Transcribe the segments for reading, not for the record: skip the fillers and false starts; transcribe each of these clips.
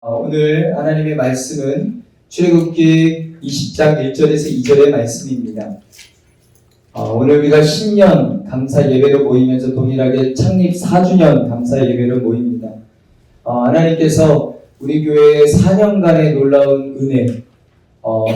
오늘 하나님의 말씀은 출애굽기 20장 1절에서 2절의 말씀입니다. 오늘 우리가 신년 감사 예배로 모이면서 동일하게 창립 4주년 감사 예배로 모입니다. 하나님께서 우리 교회의 4년간의 놀라운 은혜,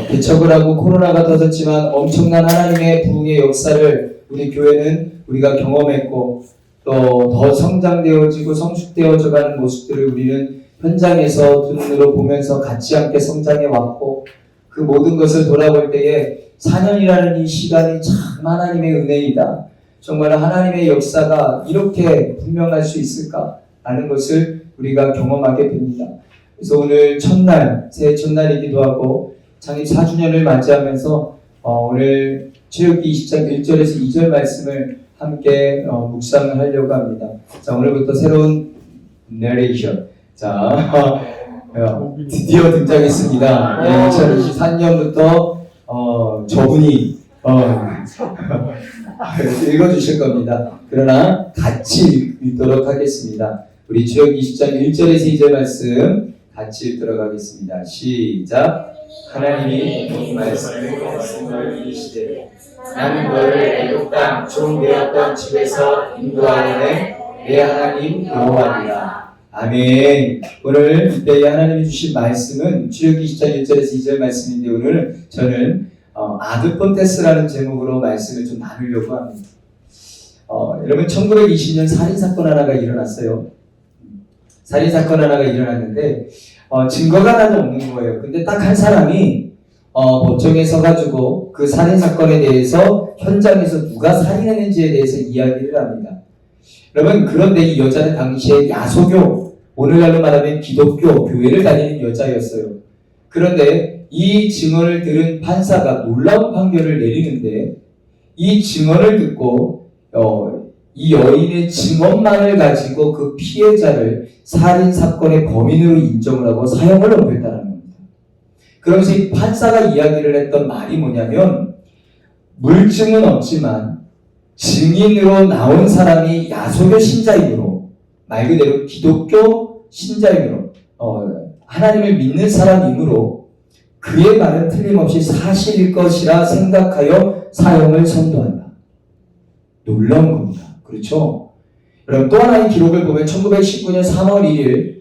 개척을 하고 코로나가 터졌지만 엄청난 하나님의 부흥의 역사를 우리 교회는 우리가 경험했고 또 더 성장되어지고 성숙되어져가는 모습들을 우리는 현장에서 두 눈으로 보면서 같이 함께 성장해 왔고, 그 모든 것을 돌아볼 때에 4년이라는 이 시간이 참 하나님의 은혜이다, 정말 하나님의 역사가 이렇게 분명할 수 있을까 라는 것을 우리가 경험하게 됩니다. 그래서 오늘 첫날, 새해 첫날이기도 하고 창립 4주년을 맞이하면서 오늘 출애굽기 20장 1절에서 2절 말씀을 함께 묵상을 하려고 합니다. 자, 오늘부터 새로운 내레이션, 자, 드디어 등장했습니다. 2023년부터 저분이 읽어주실 겁니다. 그러나 같이 읽도록 하겠습니다. 우리 출애굽기 20장 1절에서 2절 말씀 같이 읽도록 하겠습니다. 시작. 하나님이 말씀을 이르시되 나는 너를 애굽 땅 종되었던 집에서 인도하려네 내 하나님 여호와니라. 아멘. 오늘 이때 하나님이 주신 말씀은 출애굽기 20장 1절에서 2절 말씀인데, 오늘 저는 아드폰테스라는 제목으로 말씀을 좀 나누려고 합니다. 여러분, 1920년 살인사건 하나가 일어났어요. 살인사건 하나가 일어났는데 증거가 하나도 없는 거예요. 근데 딱 한 사람이 법정에 서가지고 그 살인사건에 대해서 현장에서 누가 살인했는지에 대해서 이야기를 합니다. 여러분, 그런데 이 여자는 당시에 야소교, 오늘날로 말하면 기독교 교회를 다니는 여자였어요. 그런데 이 증언을 들은 판사가 놀라운 판결을 내리는데, 이 증언을 듣고 이 여인의 증언만을 가지고 그 피해자를 살인사건의 범인으로 인정을 하고 사형을 넘겼다는 겁니다. 그러면서 이 판사가 이야기를 했던 말이 뭐냐면, 물증은 없지만 증인으로 나온 사람이 야소교 신자이므로, 말 그대로 기독교 신자이므로 하나님을 믿는 사람이므로 그의 말은 틀림없이 사실일 것이라 생각하여 사형을 선고한다. 놀라운 겁니다. 그렇죠? 여러분, 또 하나의 기록을 보면 1919년 3월 1일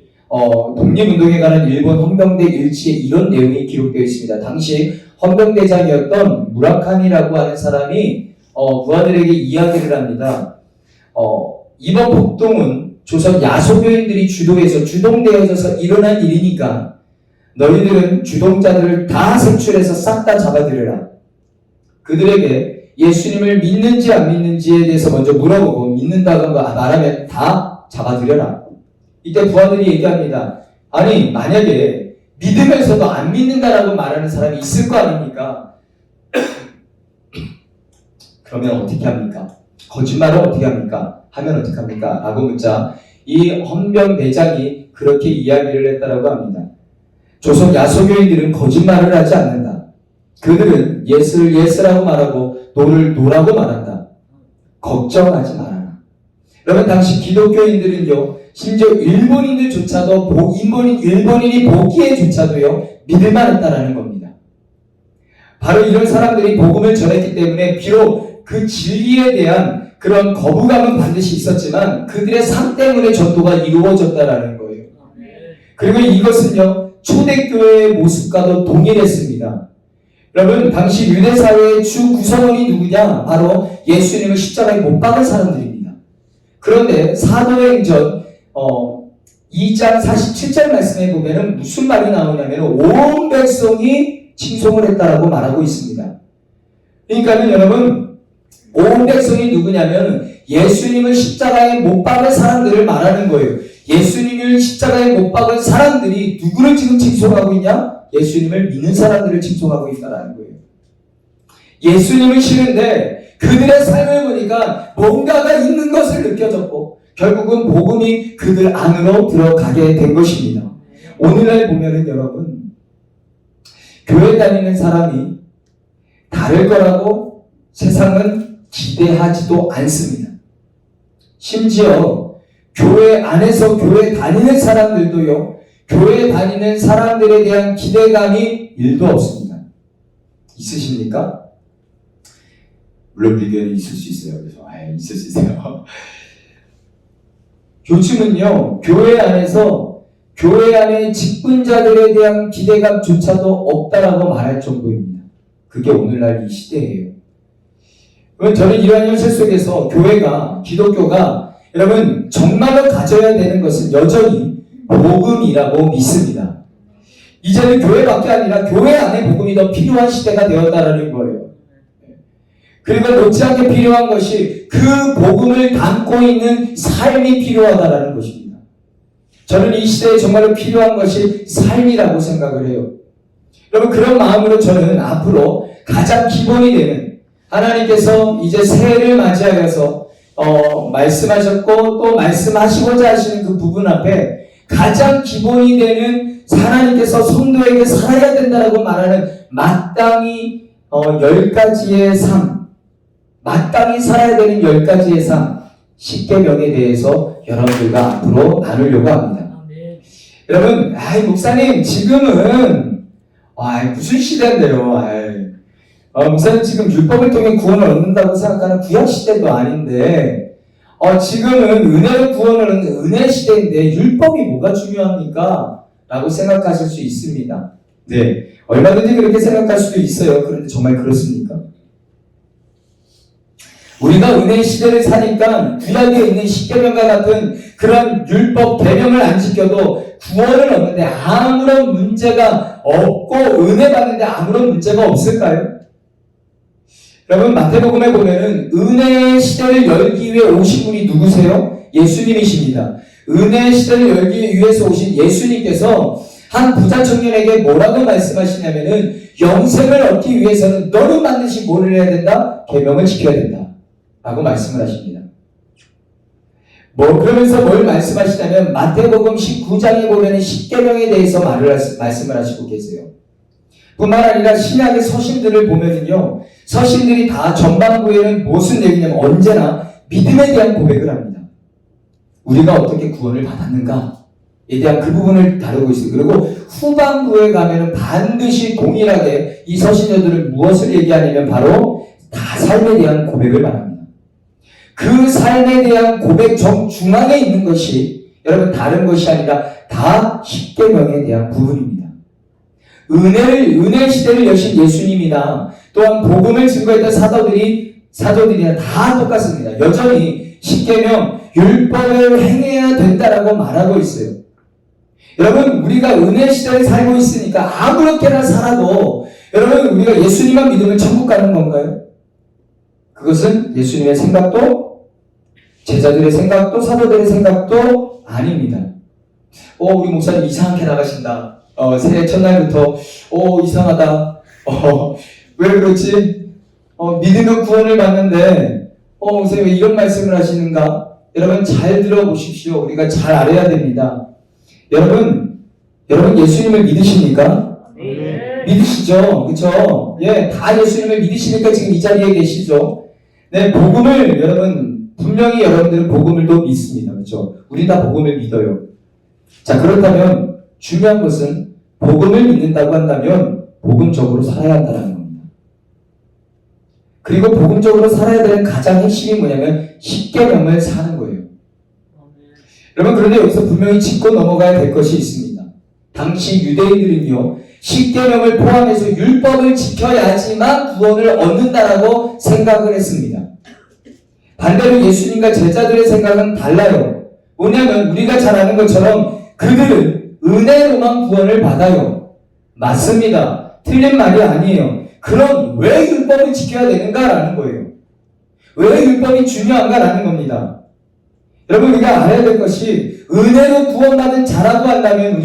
독립운동에 관한 일본 헌병대 일지에 이런 내용이 기록되어 있습니다. 당시 헌병대장이었던 무라카미라고 하는 사람이 부하들에게 이야기를 합니다. 이번 폭동은 조선 야소교인들이 주동되어져서 일어난 일이니까 너희들은 주동자들을 다 색출해서 싹 다 잡아들여라. 그들에게 예수님을 믿는지 안 믿는지에 대해서 먼저 물어보고 믿는다고 말하면 다 잡아들여라. 이때 부하들이 얘기합니다. 아니, 만약에 믿으면서도 안 믿는다라고 말하는 사람이 있을 거 아닙니까? 그러면 어떻게 합니까? 거짓말을 어떻게 합니까? 하면 어떻게 합니까? 라고 묻자 이 헌병대장이 그렇게 이야기를 했다라고 합니다. 조선 야소교인들은 거짓말을 하지 않는다. 그들은 예스를 예스라고 말하고 노를 노라고 말한다. 걱정하지 말아라. 여러분, 당시 기독교인들은요, 심지어 일본인들조차도 일본인이 보기에조차도요 믿을만 했다라는 겁니다. 바로 이런 사람들이 복음을 전했기 때문에 비록 그 진리에 대한 그런 거부감은 반드시 있었지만 그들의 삶 때문에 전도가 이루어졌다라는 거예요. 그리고 이것은요 초대교회의 모습과도 동일했습니다. 여러분, 당시 유대사회의 주 구성원이 누구냐? 바로 예수님을 십자가에 못 박은 사람들입니다. 그런데 사도행전 2장 47절 말씀에 보면은 무슨 말이 나오냐면 온 백성이 칭송을 했다라고 말하고 있습니다. 그러니까는 여러분, 온 백성이 누구냐면 예수님을 십자가에 못 박은 사람들을 말하는 거예요. 예수님을 십자가에 못 박은 사람들이 누구를 지금 칭송하고 있냐? 예수님을 믿는 사람들을 칭송하고 있다는 거예요. 예수님을 싫은데 그들의 삶을 보니까 뭔가가 있는 것을 느껴졌고 결국은 복음이 그들 안으로 들어가게 된 것입니다. 오늘날 보면은 여러분, 교회 다니는 사람이 다를 거라고 세상은 기대하지도 않습니다. 심지어 교회 안에서 교회 다니는 사람들도요, 교회 다니는 사람들에 대한 기대감이 1도 없습니다. 있으십니까? 물론 의견이 있을 수 있어요. 그래서 있을 수 있어요. 요즘은요, 교회 안에서 교회 안의 직분자들에 대한 기대감조차도 없다라고 말할 정도입니다. 그게 오늘날 이 시대예요. 저는 이러한 현실 속에서 교회가, 기독교가 여러분 정말로 가져야 되는 것은 여전히 복음이라고 믿습니다. 이제는 교회밖에 아니라 교회 안에 복음이 더 필요한 시대가 되었다라는 거예요. 그리고 못지않게 필요한 것이 그 복음을 담고 있는 삶이 필요하다라는 것입니다. 저는 이 시대에 정말로 필요한 것이 삶이라고 생각을 해요. 여러분 그런 마음으로 저는 앞으로 가장 기본이 되는 하나님께서 이제 새해를 맞이하여서 말씀하셨고 또 말씀하시고자 하시는 그 부분 앞에 가장 기본이 되는 하나님께서 성도에게 살아야 된다라고 말하는 마땅히 10가지의 삶, 마땅히 살아야 되는 10가지의 삶, 십계명에 대해서 여러분들과 앞으로 나누려고 합니다. 여러분, 목사님 지금은 무슨 시대인데요? 목사님 지금 율법을 통해 구원을 얻는다고 생각하는 구약 시대도 아닌데 지금은 은혜로 구원을 얻는 은혜 시대인데 율법이 뭐가 중요합니까? 라고 생각하실 수 있습니다. 네, 얼마든지 그렇게 생각할 수도 있어요. 그런데 정말 그렇습니까? 우리가 은혜 시대를 사니까 구약에 있는 십계명과 같은 그런 율법 계명을 안 지켜도 구원을 얻는데 아무런 문제가 없고 은혜 받는데 아무런 문제가 없을까요? 여러분 마태복음에 보면은 은혜의 시대를 열기 위해 오신 분이 누구세요? 예수님이십니다. 은혜의 시대를 열기 위해서 오신 예수님께서 한 부자 청년에게 뭐라고 말씀하시냐면은 영생을 얻기 위해서는 너는 반드시 뭐를 해야 된다? 계명을 지켜야 된다 라고 말씀을 하십니다. 그러면서 뭘 말씀하시냐면 마태복음 19장에 보면 십계명에 대해서 말씀을 하시고 계세요. 뿐만 아니라 신약의 서신들을 보면은요, 서신들이 다 전반부에는 무슨 얘기냐면 언제나 믿음에 대한 고백을 합니다. 우리가 어떻게 구원을 받았는가에 대한 그 부분을 다루고 있어요. 그리고 후반부에 가면은 반드시 동일하게 이 서신자들은 무엇을 얘기하냐면 바로 다 삶에 대한 고백을 말합니다. 그 삶에 대한 고백 중앙에 있는 것이 여러분 다른 것이 아니라 다 십계명에 대한 부분입니다. 은혜 시대를 여신 예수님이나 또한 복음을 증거했던 사도들이나 다 똑같습니다. 여전히 십계명 율법을 행해야 된다라고 말하고 있어요. 여러분 우리가 은혜 시대를 살고 있으니까 아무렇게나 살아도 여러분 우리가 예수님만 믿으면 천국 가는 건가요? 그것은 예수님의 생각도 제자들의 생각도 사도들의 생각도 아닙니다. 우리 목사님 이상하게 나가신다. 새해 첫날부터 이상하다. 왜 그렇지? 믿으면 구원을 받는데 목사님 왜 이런 말씀을 하시는가? 여러분 잘 들어보십시오. 우리가 잘 알아야 됩니다. 여러분 예수님을 믿으십니까? 네. 믿으시죠? 그렇죠? 예, 다 예수님을 믿으시니까 지금 이 자리에 계시죠? 네, 복음을 여러분 분명히 여러분들은 복음을 또 믿습니다. 그렇죠? 우리 다 복음을 믿어요. 자, 그렇다면 중요한 것은 복음을 믿는다고 한다면 복음적으로 살아야 한다는 겁니다. 그리고 복음적으로 살아야 되는 가장 핵심이 뭐냐면 십계명을 사는 거예요. 여러분 그런데 여기서 분명히 짚고 넘어가야 될 것이 있습니다. 당시 유대인들은요 십계명을 포함해서 율법을 지켜야지만 구원을 얻는다라고 생각을 했습니다. 반대로 예수님과 제자들의 생각은 달라요. 뭐냐면 우리가 잘 아는 것처럼 그들은 은혜로만 구원을 받아요. 맞습니다. 틀린 말이 아니에요. 그럼 왜 율법을 지켜야 되는가라는 거예요. 왜 율법이 중요한가라는 겁니다. 여러분 우리가 알아야 될 것이 은혜로 구원받은 자라고 한다면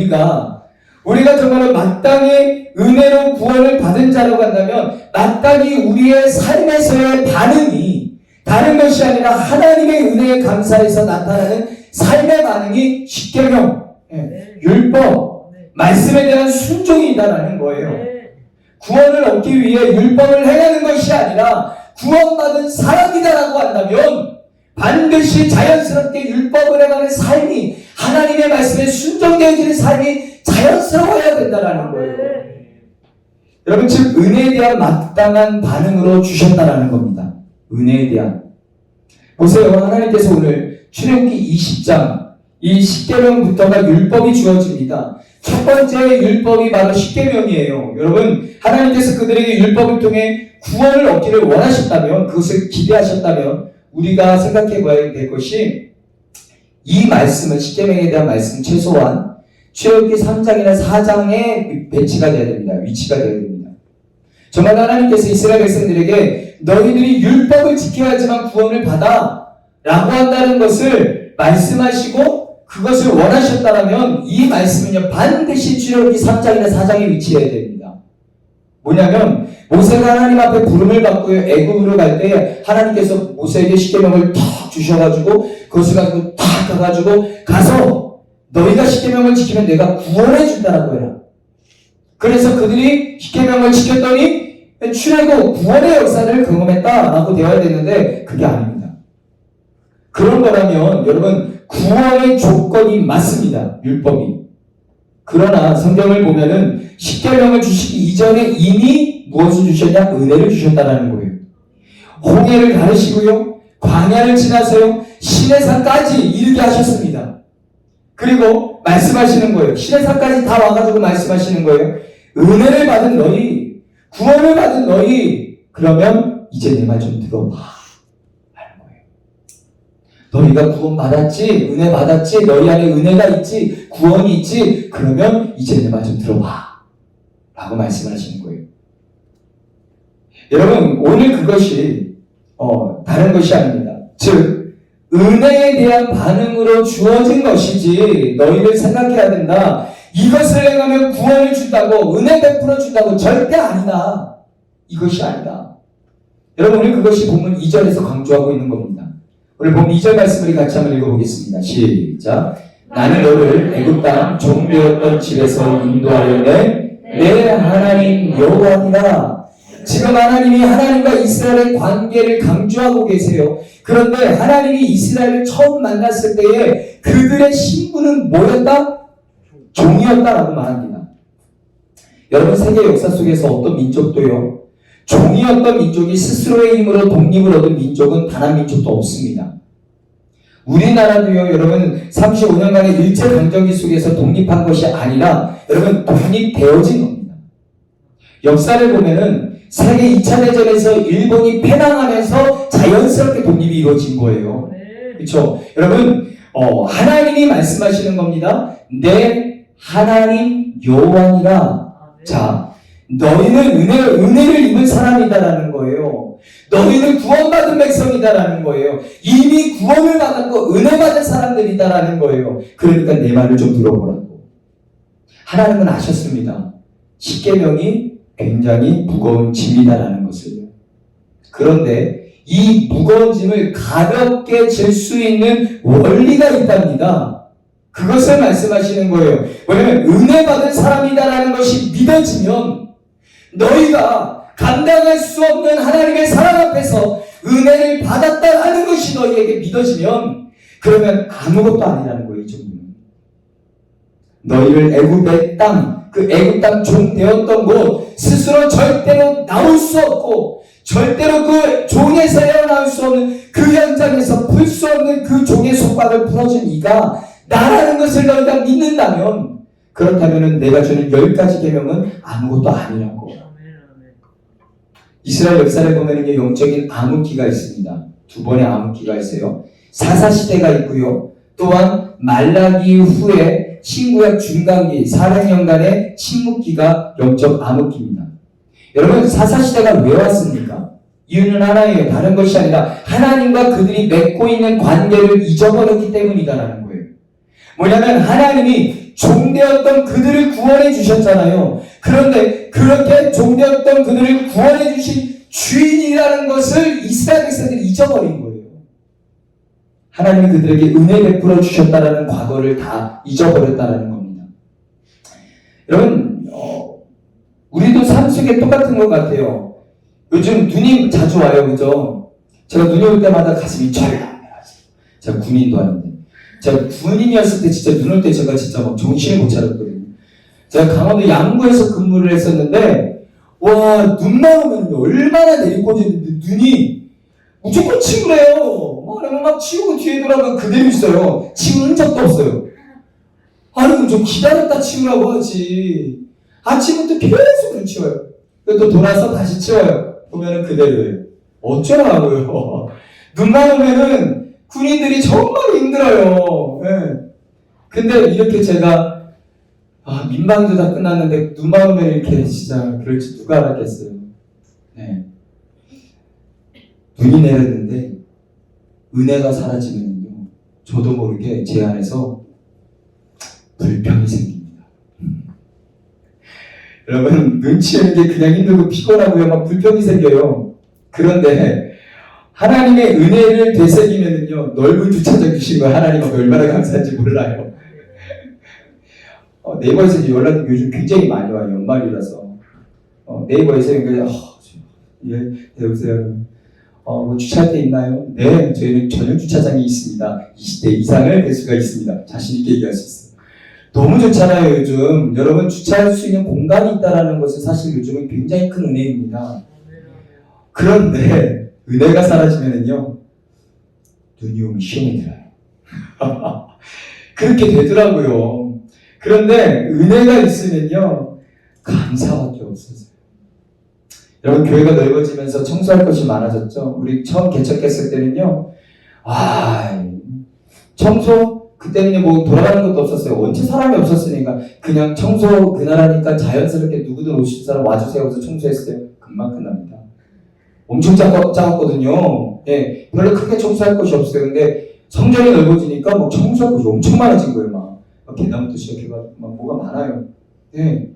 우리가 정말로 마땅히 은혜로 구원을 받은 자라고 한다면 마땅히 우리의 삶에서의 반응이 다른 것이 아니라 하나님의 은혜에 감사해서 나타나는 삶의 반응이 십계명, 율법, 말씀에 대한 순종이다라는 거예요. 구원을 얻기 위해 율법을 행하는 것이 아니라 구원받은 사람이다라고 한다면 반드시 자연스럽게 율법을 해가는 삶이, 하나님의 말씀에 순종되어지는 삶이 자연스러워야 된다는 거예요. 여러분, 즉 은혜에 대한 마땅한 반응으로 주셨다라는 겁니다. 은혜에 대한. 보세요. 하나님께서 오늘 출애굽기 20장 이 십계명부터가 율법이 주어집니다. 첫 번째 율법이 바로 십계명이에요. 여러분, 하나님께서 그들에게 율법을 통해 구원을 얻기를 원하셨다면, 그것을 기대하셨다면 우리가 생각해 봐야 될 것이, 이 말씀은, 십계명에 대한 말씀 최소한 출애굽기 3장이나 4장에 배치가 되어야 됩니다. 위치가 되어야 됩니다. 정말 하나님께서 이스라엘 백성들에게 너희들이 율법을 지켜야지만 구원을 받아 라고 한다는 것을 말씀하시고 그것을 원하셨다면 이 말씀은요, 반드시 출애굽기 3장이나 4장에 위치해야 됩니다. 뭐냐면, 모세가 하나님 앞에 부름을 받고 애굽으로 갈 때 하나님께서 모세에게 십계명을 탁 주셔가지고 그것을 가지고 탁 가가지고 가서 너희가 십계명을 지키면 내가 구원해 준다라고 해라. 그래서 그들이 십계명을 지켰더니 출애굽 구원의 역사를 경험했다라고 되어야 되는데 그게 아닙니다. 그런 거라면 여러분, 구원의 조건이 맞습니다. 율법이. 그러나 성경을 보면은 십계명을 주시기 이전에 이미 무엇을 주셨냐? 은혜를 주셨다라는 거예요. 홍해를 가르시고요, 광야를 지나서요, 시내산까지 이르게 하셨습니다. 그리고 말씀하시는 거예요. 시내산까지 다 와가지고 말씀하시는 거예요. 은혜를 받은 너희, 구원을 받은 너희, 그러면 이제 내 말 좀 들어봐 하는 거예요. 너희가 구원 받았지, 은혜 받았지, 너희 안에 은혜가 있지, 구원이 있지, 그러면 이제 내 말 좀 들어봐 라고 말씀을 하시는 거예요. 여러분, 오늘 그것이 다른 것이 아닙니다. 즉 은혜에 대한 반응으로 주어진 것이지, 너희들 생각해야 된다, 이것을 행하면 구원을 준다고, 은혜 베풀어 준다고, 절대 아니다. 이것이 아니다. 여러분, 오늘 그것이 본문 2절에서 강조하고 있는 겁니다. 오늘 본문 2절 말씀을 같이 한번 읽어보겠습니다. 시작. 나는 너를 애굽 땅 종되었던 집에서 인도하려면 내 하나님 여호와니라. 지금 하나님이 하나님과 이스라엘의 관계를 강조하고 계세요. 그런데 하나님이 이스라엘을 처음 만났을 때에 그들의 신분은 뭐였다? 종이었다라고 말합니다. 여러분, 세계 역사 속에서 어떤 민족도요, 종이었던 민족이 스스로의 힘으로 독립을 얻은 민족은 단 한 민족도 없습니다. 우리나라도요, 여러분, 35년간의 일제강점기 속에서 독립한 것이 아니라 여러분, 독립되어진 겁니다. 역사를 보면은 세계 2차 대전에서 일본이 패망하면서 자연스럽게 독립이 이루어진 거예요. 그렇죠? 여러분, 하나님이 말씀하시는 겁니다. 내 하나님 여호와니라. 자, 너희는 은혜를 입은 사람이다라는 거예요. 너희는 구원받은 백성이다라는 거예요. 이미 구원을 받았고 은혜 받은 사람들이다라는 거예요. 그러니까 내 말을 좀 들어보라고. 하나님은 아셨습니다. 십계명이 굉장히 무거운 짐이다라는 것을요. 그런데 이 무거운 짐을 가볍게 질 수 있는 원리가 있답니다. 그것을 말씀하시는 거예요. 왜냐하면 은혜 받은 사람이다라는 것이 믿어지면, 너희가 감당할 수 없는 하나님의 사랑 앞에서 은혜를 받았다라는 것이 너희에게 믿어지면, 그러면 아무것도 아니라는 거예요. 이 정도는. 너희를 애굽의 땅, 그 애굽 땅 종 되었던 곳, 스스로 절대로 나올 수 없고 절대로 그 종에서 헤어나올 수 없는 그 현장에서 풀 수 없는 그 종의 속박을 풀어준 이가 나라는 것을 너희가 믿는다면, 그렇다면 내가 주는 10가지 계명은 아무것도 아니라고. 이스라엘 역사를 보면 영적인 암흑기가 있습니다. 두 번의 암흑기가 있어요. 사사시대가 있고요, 또한 말라기 후에 신구약 중간기 400년간의 침묵기가 영적 암흑기입니다. 여러분, 사사시대가 왜 왔습니까? 이유는 하나예요. 다른 것이 아니라 하나님과 그들이 맺고 있는 관계를 잊어버렸기 때문이다라는 거예요. 뭐냐면 하나님이 종되었던 그들을 구원해 주셨잖아요. 그런데 그렇게 종되었던 그들을 구원해 주신 주인이라는 것을 이스라엘 백성들이 잊어버린 거예요. 하나님이 그들에게 은혜 베풀어 주셨다라는 과거를 다 잊어버렸다라는 겁니다. 여러분, 우리도 삶 속에 똑같은 것 같아요. 요즘 눈이 자주 와요, 그죠? 제가 눈이 올 때마다 가슴이 철렁해요. 제가 군인도 하는데. 제가 군인이었을 때 진짜 눈 올 때 제가 진짜 막 정신을 못 차렸거든요. 제가 강원도 양구에서 근무를 했었는데, 와, 눈만 오면 얼마나 내리꽂는데 눈이 무조건 치우래요. 막 치우고 뒤에 돌아가면 그대로 있어요. 치우는 적도 없어요. 아니, 그럼 좀 기다렸다 치우라고 하지. 아침부터 계속 치워요. 또 돌아서 다시 치워요. 보면은 그대로예요. 어쩌라고요. 눈만 오면은 군인들이 정말 힘들어요. 네. 근데 이렇게 제가 민방위도 다 끝났는데 눈만 오면 이렇게 진짜 그럴지 누가 알았겠어요. 네. 눈이 내렸는데 은혜가 사라지면요, 저도 모르게 제 안에서 불평이 생깁니다. 여러분, 눈치 채는 게 그냥 힘들고 피곤하고요, 막 불평이 생겨요. 그런데 하나님의 은혜를 되새기면은요, 넓은 주차장 주신 거 하나님은 얼마나 감사한지 몰라요. 네이버에서 이제 연락이 요즘 굉장히 많이 와요. 연말이라서. 네이버에서 예, 여보세요. 뭐 주차할 데 있나요? 네, 저희는 전용 주차장이 있습니다. 20대 이상을 될 수가 있습니다. 자신 있게 얘기할 수 있어요. 너무 좋잖아요, 요즘. 여러분, 주차할 수 있는 공간이 있다는 것은 사실 요즘은 굉장히 큰 은혜입니다. 그런데 은혜가 사라지면은요, 눈이 오면 시험이 들어요. 그렇게 되더라고요. 그런데 은혜가 있으면요, 감사밖에 없어져요. 여러분, 교회가 넓어지면서 청소할 것이 많아졌죠. 우리 처음 개척했을 때는요, 청소? 그때는 뭐 돌아가는 것도 없었어요. 원체 사람이 없었으니까 그냥 청소 그날 하니까 자연스럽게 누구든 오실 사람 와주세요 해서 청소했어요. 금방 끝납니다. 엄청 작았거든요. 예, 별로 크게 청소할 것이 없어요. 근데 성전이 넓어지니까 뭐 청소할 것이 엄청 많아진 거예요. 막 계단부터 시작해가지고 막 뭐가 많아요. 예.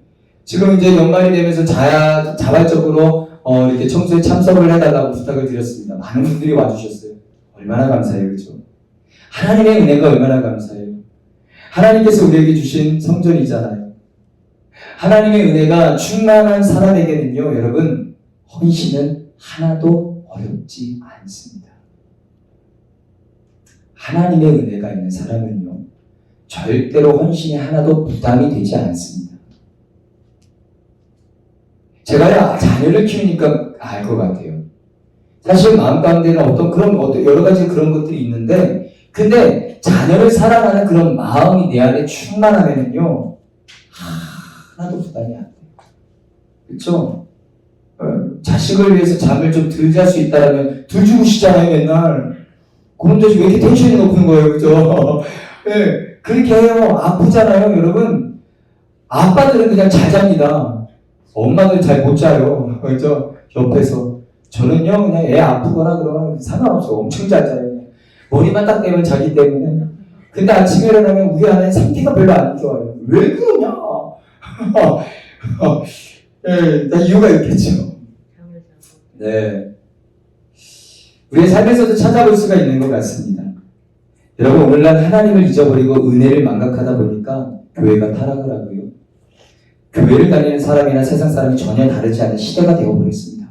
지금 이제 연말이 되면서 자발적으로 이렇게 청소에 참석을 해달라고 부탁을 드렸습니다. 많은 분들이 와주셨어요. 얼마나 감사해요, 그렇죠? 하나님의 은혜가 얼마나 감사해요. 하나님께서 우리에게 주신 성전이잖아요. 하나님의 은혜가 충만한 사람에게는요, 여러분, 헌신은 하나도 어렵지 않습니다. 하나님의 은혜가 있는 사람은요, 절대로 헌신이 하나도 부담이 되지 않습니다. 제가 자녀를 키우니까 알 것 같아요. 사실 마음 가운데는 어떤 여러 가지 그런 것들이 있는데, 근데 자녀를 사랑하는 그런 마음이 내 안에 충만하면은요, 하나도 부담이 안 돼요. 그렇죠? 자식을 위해서 잠을 좀 덜 잘 수 있다라면 덜 주무시잖아요, 맨날. 그런데 왜 이렇게 텐션이 높은 거예요, 그죠? 네, 그렇게 해요. 아프잖아요, 여러분. 아빠들은 그냥 잘 잡니다. 엄마들 잘 못 자요, 그죠? 옆에서. 저는요, 그냥 애 아프거나 그러면 상관없어. 엄청 잘 자요. 머리만 딱 대면 자기 때문에. 근데 아침에 일어나면 우리 아내는 상태가 별로 안 좋아요. 왜 그러냐? 네, 다 이유가 있겠죠. 네. 우리의 삶에서도 찾아볼 수가 있는 것 같습니다. 여러분, 오늘날 하나님을 잊어버리고 은혜를 망각하다 보니까 교회가 타락을 하고요. 교회를 다니는 사람이나 세상 사람이 전혀 다르지 않은 시대가 되어버렸습니다.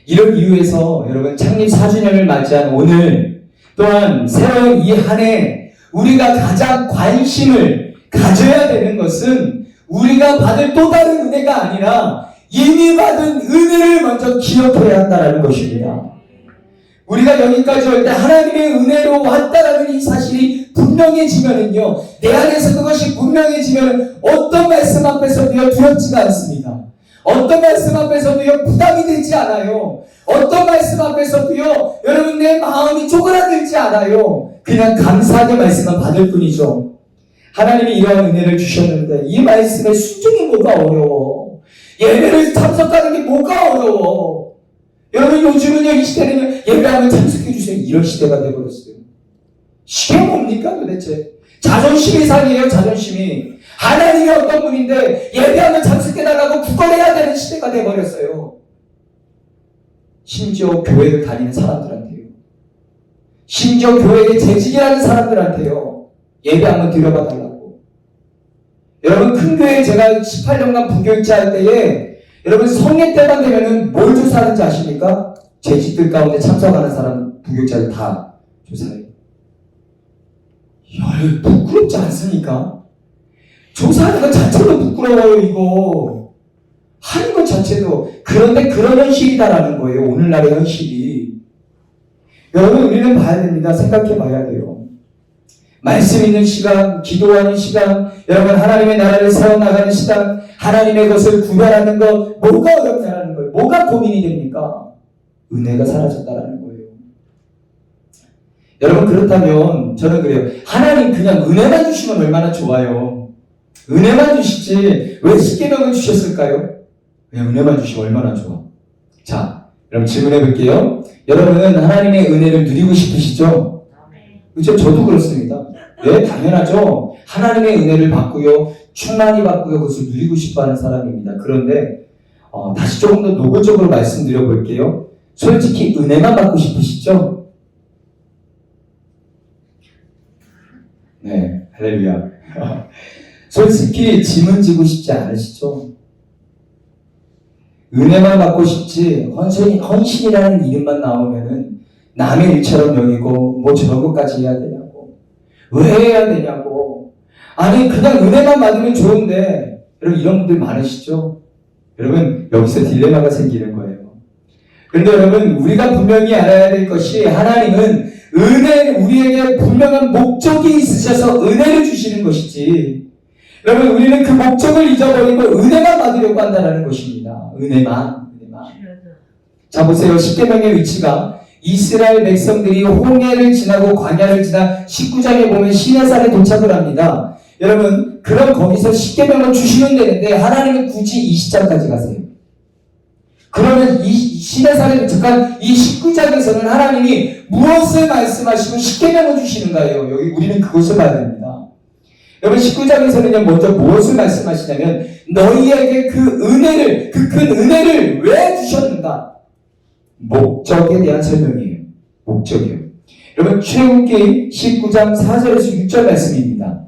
이런 이유에서 여러분, 창립 4주년을 맞이한 오늘, 또한 새로운 이 한 해 우리가 가장 관심을 가져야 되는 것은 우리가 받을 또 다른 은혜가 아니라 이미 받은 은혜를 먼저 기억해야 한다는 것입니다. 우리가 여기까지 올 때 하나님의 은혜로 왔다라는 이 사실이 분명해지면은요, 내 안에서 그것이 분명해지면 어떤 말씀 앞에서도요 두렵지가 않습니다. 어떤 말씀 앞에서도요 부담이 되지 않아요. 어떤 말씀 앞에서도요 여러분 내 마음이 쪼그라들지 않아요. 그냥 감사하게 말씀만 받을 뿐이죠. 하나님이 이러한 은혜를 주셨는데 이 말씀에 순종이 뭐가 어려워. 예배를 참석하는 게 뭐가 어려워. 여러분, 요즘은요, 이 시대는요, 예배하면 참석해주세요. 이런 시대가 되어버렸어요. 이게 뭡니까 도대체? 자존심이 상해요, 자존심이. 하나님이 어떤 분인데 예배하면 참석해달라고 구걸해야 되는 시대가 되어버렸어요. 심지어 교회를 다니는 사람들한테요. 심지어 교회에 재직이라는 사람들한테요. 예배 한번 드려봐달라고. 여러분, 큰 교회에 제가 18년간 부교육자 할 때에 여러분 성회 때만 되면은 뭘 조사하는지 아십니까? 재직들 가운데 참석하는 사람 부교육자를 다 조사해요. 부끄럽지 않습니까? 조사하는 것 자체도 부끄러워요, 이거. 하는 것 자체도. 그런데 그런 현실이다라는 거예요, 오늘날의 현실이. 여러분, 우리는 봐야 됩니다. 생각해 봐야 돼요. 말씀 있는 시간, 기도하는 시간, 여러분 하나님의 나라를 세워나가는 시간, 하나님의 것을 구별하는 것, 뭐가 어렵냐라는 거예요. 뭐가 고민이 됩니까? 은혜가 사라졌다라는 거예요. 여러분, 그렇다면 저는 그래요. 하나님 그냥 은혜만 주시면 얼마나 좋아요. 은혜만 주시지 왜 십계명을 주셨을까요? 그냥 은혜만 주시면 얼마나 좋아. 자, 여러분 질문해 볼게요. 여러분은 하나님의 은혜를 누리고 싶으시죠? 그렇죠? 저도 그렇습니다. 네, 당연하죠. 하나님의 은혜를 받고요, 충만히 받고요, 그것을 누리고 싶어하는 사람입니다. 그런데 다시 조금 더 노골적으로 말씀드려 볼게요. 솔직히 은혜만 받고 싶으시죠? 네, 할렐루야. 솔직히 짐은 지고 싶지 않으시죠? 은혜만 받고 싶지 헌신이라는 이름만 나오면은 남의 일처럼 여기고 뭐 저런 것까지 해야 되냐고, 왜 해야 되냐고, 아니 그냥 은혜만 받으면 좋은데, 여러분 이런 분들 많으시죠? 여러분 여기서 딜레마가 생기는 거예요. 그런데 여러분 우리가 분명히 알아야 될 것이, 하나님은 우리에게 분명한 목적이 있으셔서 은혜를 주시는 것이지, 여러분 우리는 그 목적을 잊어버리고 은혜만 받으려고 한다는 것입니다. 은혜만. 자 보세요. 십계명의 위치가 이스라엘 백성들이 홍해를 지나고 광야를 지나 19장에 보면 시내산에 도착을 합니다. 여러분 그럼 거기서 십계명을 주시면 되는데 하나님은 굳이 20장까지 가세요. 그러면 이 시내산에 도착한 이 19장에서는 하나님이 무엇을 말씀하시고 십계명을 주시는가요? 여기 우리는 그것을 봐야 됩니다. 여러분 19장에서는요 먼저 무엇을 말씀하시냐면, 너희에게 그 은혜를, 그 큰 은혜를 왜 주셨는가? 목적에 대한 설명이에요. 목적이요. 여러분 출애굽기 19장 4절에서 6절 말씀입니다.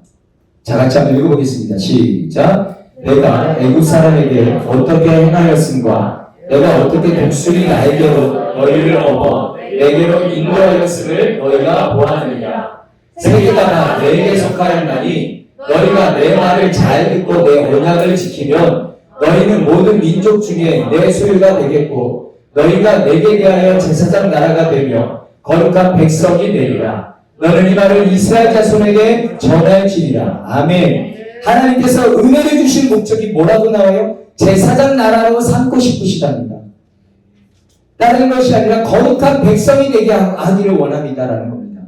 자 같이 한번 읽어보겠습니다. 시작. 내가 애굽 사람에게 어떻게 행하였음과 내가 어떻게 독수리 날개로 너희를 업어 내게로 인도하였음을 너희가 보았느냐. 세계가 다 내게 속하였나니 너희가 내 말을 잘 듣고 내 언약을 지키면 너희는 모든 민족 중에 내 소유가 되겠고 너희가 내게 대하여 제사장 나라가 되며 거룩한 백성이 되리라. 너는 이 말을 이스라엘 자손에게 전할지니라. 아멘. 하나님께서 은혜를 주신 목적이 뭐라고 나와요? 제사장 나라로 삼고 싶으시답니다. 다른 것이 아니라 거룩한 백성이 되게 하기를 원합니다라는 겁니다.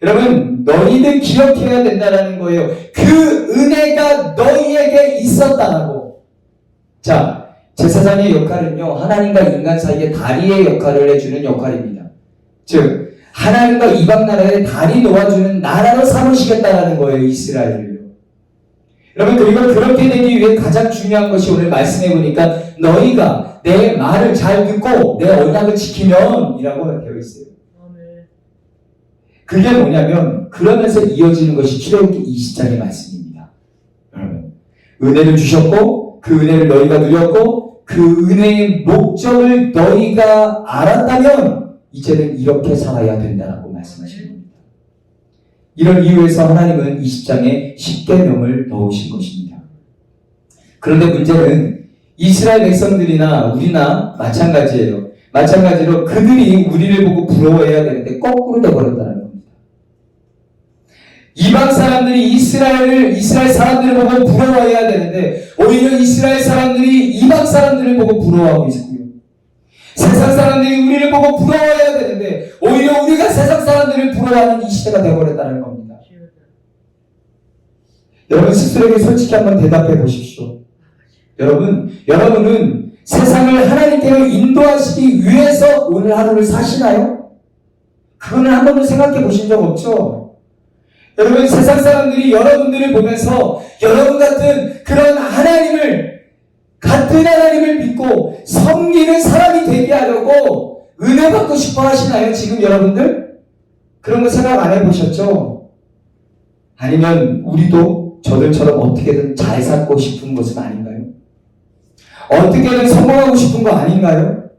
여러분 너희들 기억해야 된다는 거예요. 그 은혜가 너희에게 있었다라고. 자, 제사장의 역할은요, 하나님과 인간 사이의 다리의 역할을 해주는 역할입니다. 즉 하나님과 이방 나라에 다리 놓아주는 나라로 삼으시겠다라는 거예요, 이스라엘을요. 여러분 그리고 그렇게 되기 위해 가장 중요한 것이 오늘 말씀해 보니까 너희가 내 말을 잘 듣고 내 언약을 지키면 이라고 되어 있어요. 그게 뭐냐면 그러면서 이어지는 것이 출애굽기 20장의 말씀입니다. 여러분 은혜를 주셨고 그 은혜를 너희가 누렸고 그 은혜의 목적을 너희가 알았다면 이제는 이렇게 살아야 된다라고 말씀하시는 겁니다. 이런 이유에서 하나님은 20장에 십계명을 넣으신 것입니다. 그런데 문제는 이스라엘 백성들이나 우리나 마찬가지예요. 마찬가지로 그들이 우리를 보고 부러워해야 되는데 거꾸로 되어버렸다는 겁니다. 이방 사람들이 이스라엘 사람들을 보고 부러워해야 되는데 오히려 이스라엘 사람들이 이방 사람들을 보고 부러워하고 있고요. 세상 사람들이 우리를 보고 부러워해야 되는데 오히려 우리가 세상 사람들을 부러워하는 이 시대가 되어버렸다는 겁니다. 여러분 스스로에게 솔직히 한번 대답해 보십시오. 여러분은 세상을 하나님께로 인도하시기 위해서 오늘 하루를 사시나요? 그거는 한 번도 생각해 보신 적 없죠? 여러분 세상 사람들이 여러분들을 보면서 여러분 같은 그런 같은 하나님을 믿고 섬기는 사람이 되게 하려고 은혜 받고 싶어 하시나요? 지금 여러분들? 그런 거 생각 안 해보셨죠? 아니면 우리도 저들처럼 어떻게든 잘 살고 싶은 것은 아닌가요? 어떻게든 성공하고 싶은 거 아닌가요?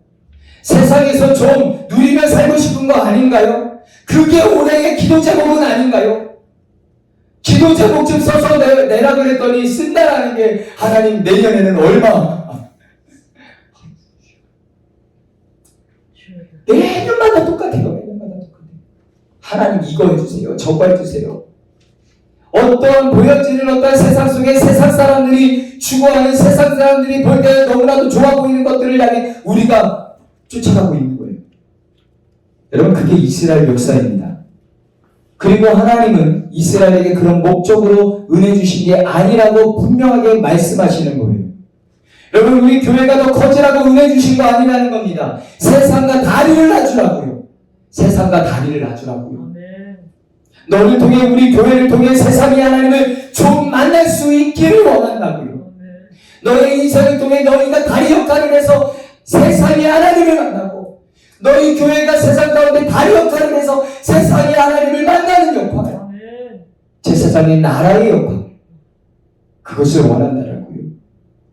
세상에서 좀 누리며 살고 싶은 거 아닌가요? 그게 올해의 기도 제목은 아닌가요? 기도 제목 좀 써서 내라 그랬더니 쓴다라는 게 하나님 내년에는 얼마? 매년마다 똑같아요. 매년마다 똑같아요. 하나님 이거 해주세요. 저거 해주세요. 어떤 보여지는 어떤 세상 속에 세상 사람들이 추구하는 세상 사람들이 볼 때 너무나도 좋아 보이는 것들을 향해 우리가 쫓아가고 있는 거예요. 여러분 그게 이스라엘 역사입니다. 그리고 하나님은 이스라엘에게 그런 목적으로 은혜 주신 게 아니라고 분명하게 말씀하시는 거예요. 여러분 우리 교회가 더 커지라고 은혜 주신 거 아니라는 겁니다. 세상과 다리를 놔주라고요. 세상과 다리를 놔주라고요. 너를 통해 우리 교회를 통해 세상이 하나님을 좀 만날 수 있기를 원한다고요. 너의 인생을 통해 너희가 다리 역할을 해서 세상이 하나님을 만나고 너희 교회가 세상 가운데 다리 역할을 해서 세상이 하나님을 만나는 역할, 제 세상의 나라의 역할, 그것을 원한다라고요.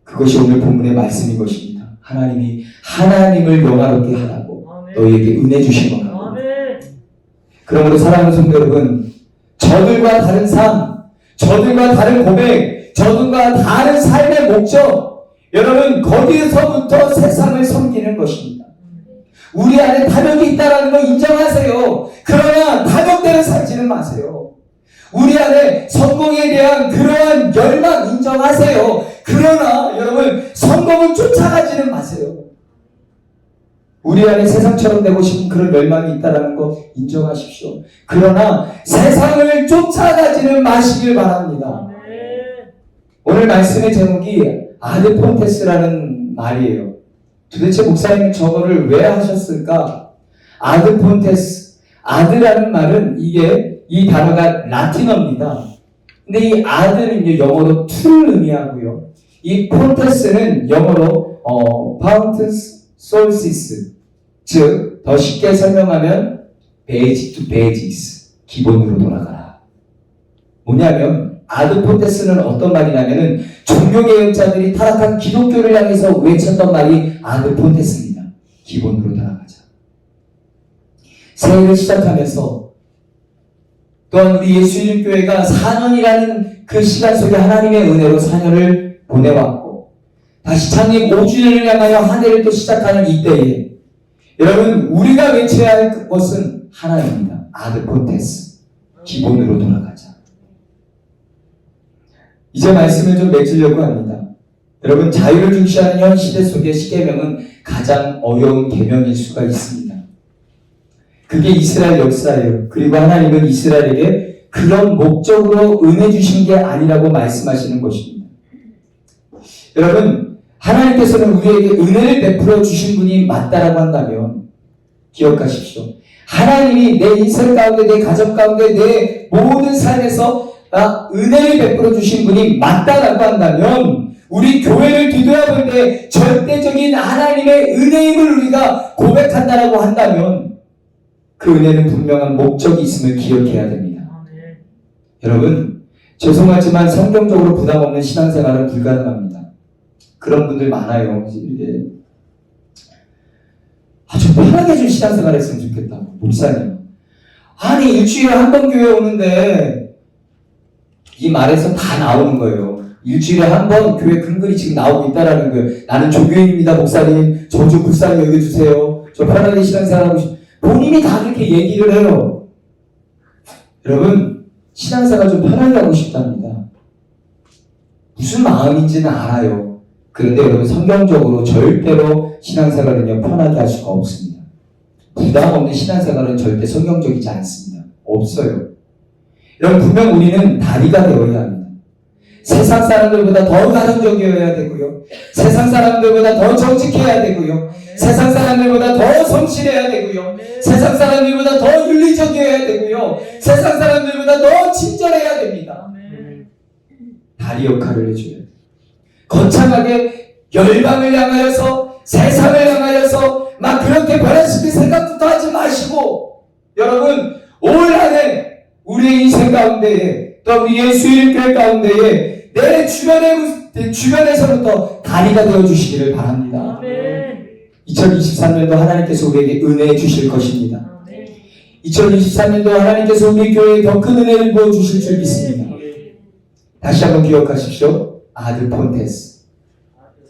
그것이 오늘 본문의 말씀인 것입니다. 하나님이 하나님을 영화롭게 하라고 너희에게 은혜 주신 겁니다. 그러므로 사랑하는 성도 여러분, 저들과 다른 삶, 저들과 다른 고백, 저들과 다른 삶의 목적, 여러분 거기에서부터 세상을 섬기는 것입니다. 우리 안에 탐욕이 있다는 거 인정하세요. 그러나 탐욕대로 살지는 마세요. 우리 안에 성공에 대한 그러한 열망 인정하세요. 그러나 여러분 성공을 쫓아가지는 마세요. 우리 안에 세상처럼 되고 싶은 그런 열망이 있다는 거 인정하십시오. 그러나 세상을 쫓아가지는 마시길 바랍니다. 오늘 말씀의 제목이 아드폰테스라는 말이에요. 도대체 목사님은 저거를 왜 하셨을까? 아드폰테스, 아드라는 말은 이게 이 단어가 라틴어입니다. 근데 이 아드는 영어로 to를 의미하고요. 이 폰테스는 영어로 fountains sources, 즉 더 쉽게 설명하면 base to basis, 기본으로 돌아가라. 뭐냐면 아드폰테스는 어떤 말이냐면은 종교개혁자들이 타락한 기독교를 향해서 외쳤던 말이 아드폰테스입니다. 기본으로 돌아가자. 새해를 시작하면서 또한 우리 예수님교회가 4년이라는 그 시간 속에 하나님의 은혜로 4년을 보내왔고 다시 창립 5주년을 향하여 한 해를 또 시작하는 이때에 여러분 우리가 외쳐야 할 것은 하나입니다. 아드폰테스, 기본으로 돌아가자. 이제 말씀을 좀 맺으려고 합니다. 여러분 자유를 중시하는 현 시대 속의 십계명은 가장 어려운 계명일 수가 있습니다. 그게 이스라엘 역사예요. 그리고 하나님은 이스라엘에게 그런 목적으로 은혜 주신 게 아니라고 말씀하시는 것입니다. 여러분 하나님께서는 우리에게 은혜를 베풀어 주신 분이 맞다라고 한다면 기억하십시오. 하나님이 내 인생 가운데, 내 가정 가운데, 내 모든 삶에서 은혜를 베풀어 주신 분이 맞다라고 한다면 우리 교회를 뒤돌아볼 때 절대적인 하나님의 은혜임을 우리가 고백한다라고 한다면 그 은혜는 분명한 목적이 있음을 기억해야 됩니다. 여러분 죄송하지만 성경적으로 부담 없는 신앙생활은 불가능합니다. 그런 분들 많아요. 이게 아주 편하게 해준 신앙생활 했으면 좋겠다. 목사님. 아니 일주일에 한 번 교회 오는데 이 말에서 다 나오는 거예요. 일주일에 한 번 교회 근근히 지금 나오고 있다라는 거예요. 나는 조교인입니다. 목사님. 저 좀 불쌍히 여겨주세요. 저 편하게 신앙생활하고 싶어요. 본인이 다 그렇게 얘기를 해요. 여러분 신앙생활 좀 편하게 하고 싶답니다. 무슨 마음인지는 알아요. 그런데 여러분 성경적으로 절대로 신앙생활은요 편하게 할 수가 없습니다. 부담 없는 신앙생활은 절대 성경적이지 않습니다. 없어요. 여러분 분명 우리는 다리가 되어야 합니다. 세상 사람들보다 더 가정적이어야 되고요. 세상 사람들보다 더 정직해야 되고요. 세상 사람들보다 더 성실해야 되고요. 세상 사람들보다 더 윤리적이어야 되고요. 세상 사람들보다 더 친절해야 됩니다. 다리 역할을 해줘야 돼요. 거창하게 열방을 향하여서 세상을 향하여서 막 그렇게 변화시킬 생각부터 하지 마시고 여러분 올 한 해 우리의 인생 가운데에 또 우리 예수님교회 가운데에 내 주변에서부터 다리가 되어주시기를 바랍니다. 2023년도 하나님께서 우리에게 은혜 주실 것입니다. 2023년도 하나님께서 우리 교회에 더 큰 은혜를 부어주실 줄 믿습니다. 다시 한번 기억하십시오. 아드 폰테스.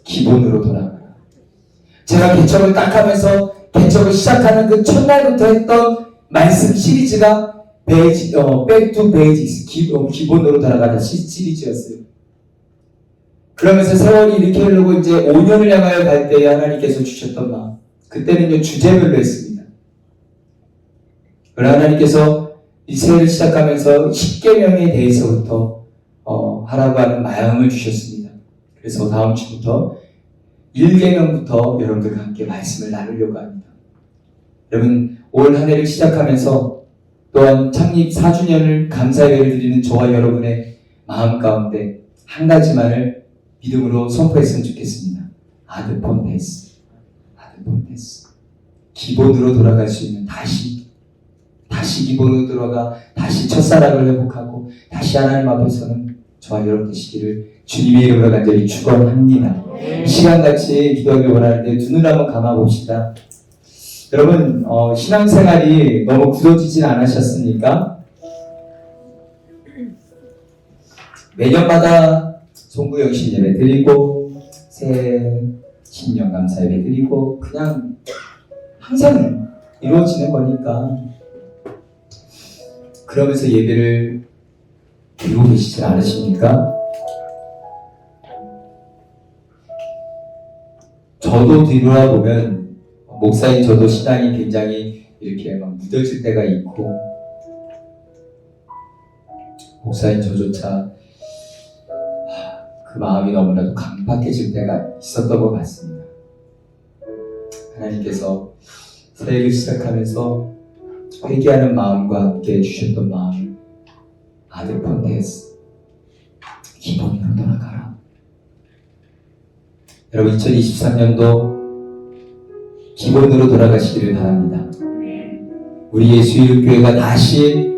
기본으로 돌아가라. 제가 개척을 딱 하면서 개척을 시작하는 그 첫날부터 했던 말씀 시리즈가 Back to Basics, 기본으로 돌아가자 시리즈였어요. 그러면서 세월이 이렇게 흐르고 이제 5년을 향하여 갈 때에 하나님께서 주셨던 마음, 그때는요 주제별로 했습니다. 그러나 하나님께서 이 새해를 시작하면서 10계명에 대해서부터 하라고 하는 마음을 주셨습니다. 그래서 다음 주부터 1계명부터 여러분들과 함께 말씀을 나누려고 합니다. 여러분 올 한 해를 시작하면서 또한 창립 4주년을 감사예배를 드리는 저와 여러분의 마음 가운데 한 가지만을 믿음으로 선포했으면 좋겠습니다. 아드 폰테스. 아드 폰테스. 기본으로 돌아갈 수 있는 다시 기본으로 돌아가 다시 첫사랑을 회복하고 다시 하나님 앞에서는 저와 여러분 되시기를 주님의 이름으로 간절히 축원합니다. 이 시간같이 기도하길 원하는데 두 눈 한번 감아봅시다. 여러분 신앙생활이 너무 굳어지진 않으셨습니까? 매년마다 송구영신 예배 드리고 새해 신년 감사 예배 드리고 그냥 항상 이루어지는 거니까 그러면서 예배를 드리고 계시지 않으십니까? 저도 뒤돌아보면 목사인 저도 신앙이 굉장히 이렇게 막 무뎌질 때가 있고 목사인 저조차 그 마음이 너무나도 강팍해질 때가 있었던 것 같습니다. 하나님께서 새해를 시작하면서 회개하는 마음과 함께 주셨던 마음, 아드 폰테스, 기본으로 돌아가라. 여러분 2023년도 기본으로 돌아가시기를 바랍니다. 우리 예수 이름 교회가 다시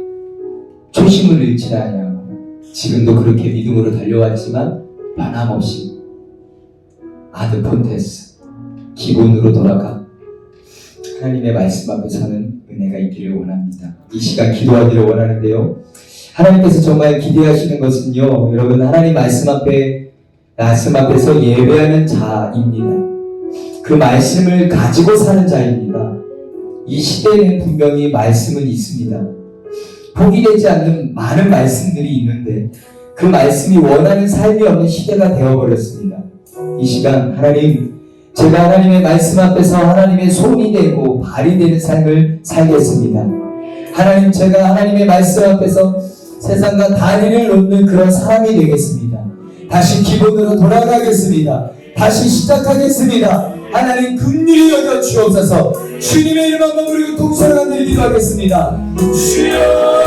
초심을 잃지 아니하고 지금도 그렇게 믿음으로 달려왔지만 변함없이 아드 폰테스, 기본으로 돌아가 하나님의 말씀 앞에 서는 은혜가 있기를 원합니다. 이 시간 기도하기를 원하는데요. 하나님께서 정말 기대하시는 것은요, 여러분 하나님 말씀 앞에서 예배하는 자입니다. 그 말씀을 가지고 사는 자입니다. 이 시대에는 분명히 말씀은 있습니다. 포기되지 않는 많은 말씀들이 있는데 그 말씀이 원하는 삶이 없는 시대가 되어버렸습니다. 이 시간 하나님, 제가 하나님의 말씀 앞에서 하나님의 손이 되고 발이 되는 삶을 살겠습니다. 하나님, 제가 하나님의 말씀 앞에서 세상과 다리를 놓는 그런 사람이 되겠습니다. 다시 기본으로 돌아가겠습니다. 다시 시작하겠습니다. 하나님 긍휼히 여겨 주옵소서. 주님의 이름 한번 부르고 동서를 하늘 기도하겠습니다. 주여!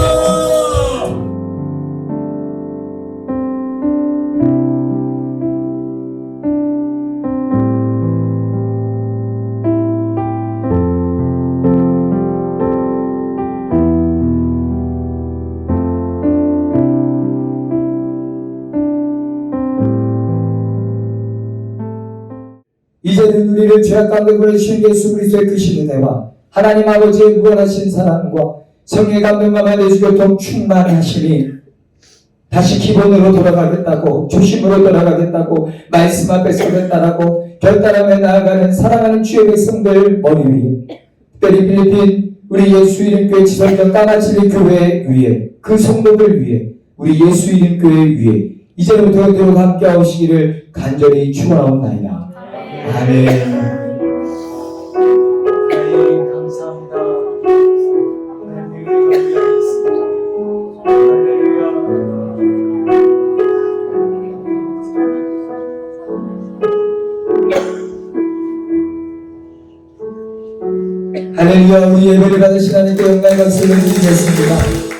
이제는 우리를 죄악 가운데 보내주신 예수 그리스도의 크신 은혜와 하나님 아버지의 무한하신 사랑과 성령의 감동과 내주교통 충만하시니 다시 기본으로 돌아가겠다고, 초심으로 돌아가겠다고, 말씀 앞에 서겠다라고 결단하며 나아가는 사랑하는 주의 백성들 머리 위에, 특별히 필리핀 우리 예수 이름 교회 지성전 까마칠리 교회 위에, 그 성도들 위에, 우리 예수 이름 교회 위에 이제부터 영원토록 함께 하시기를 간절히 축원하옵나이다. 아멘. 하나님 감사합니다. 하나님 감사합니다. 할렐루야. 우리 예배를 받으신 하나님께 영광과 박수를 드리겠습니다.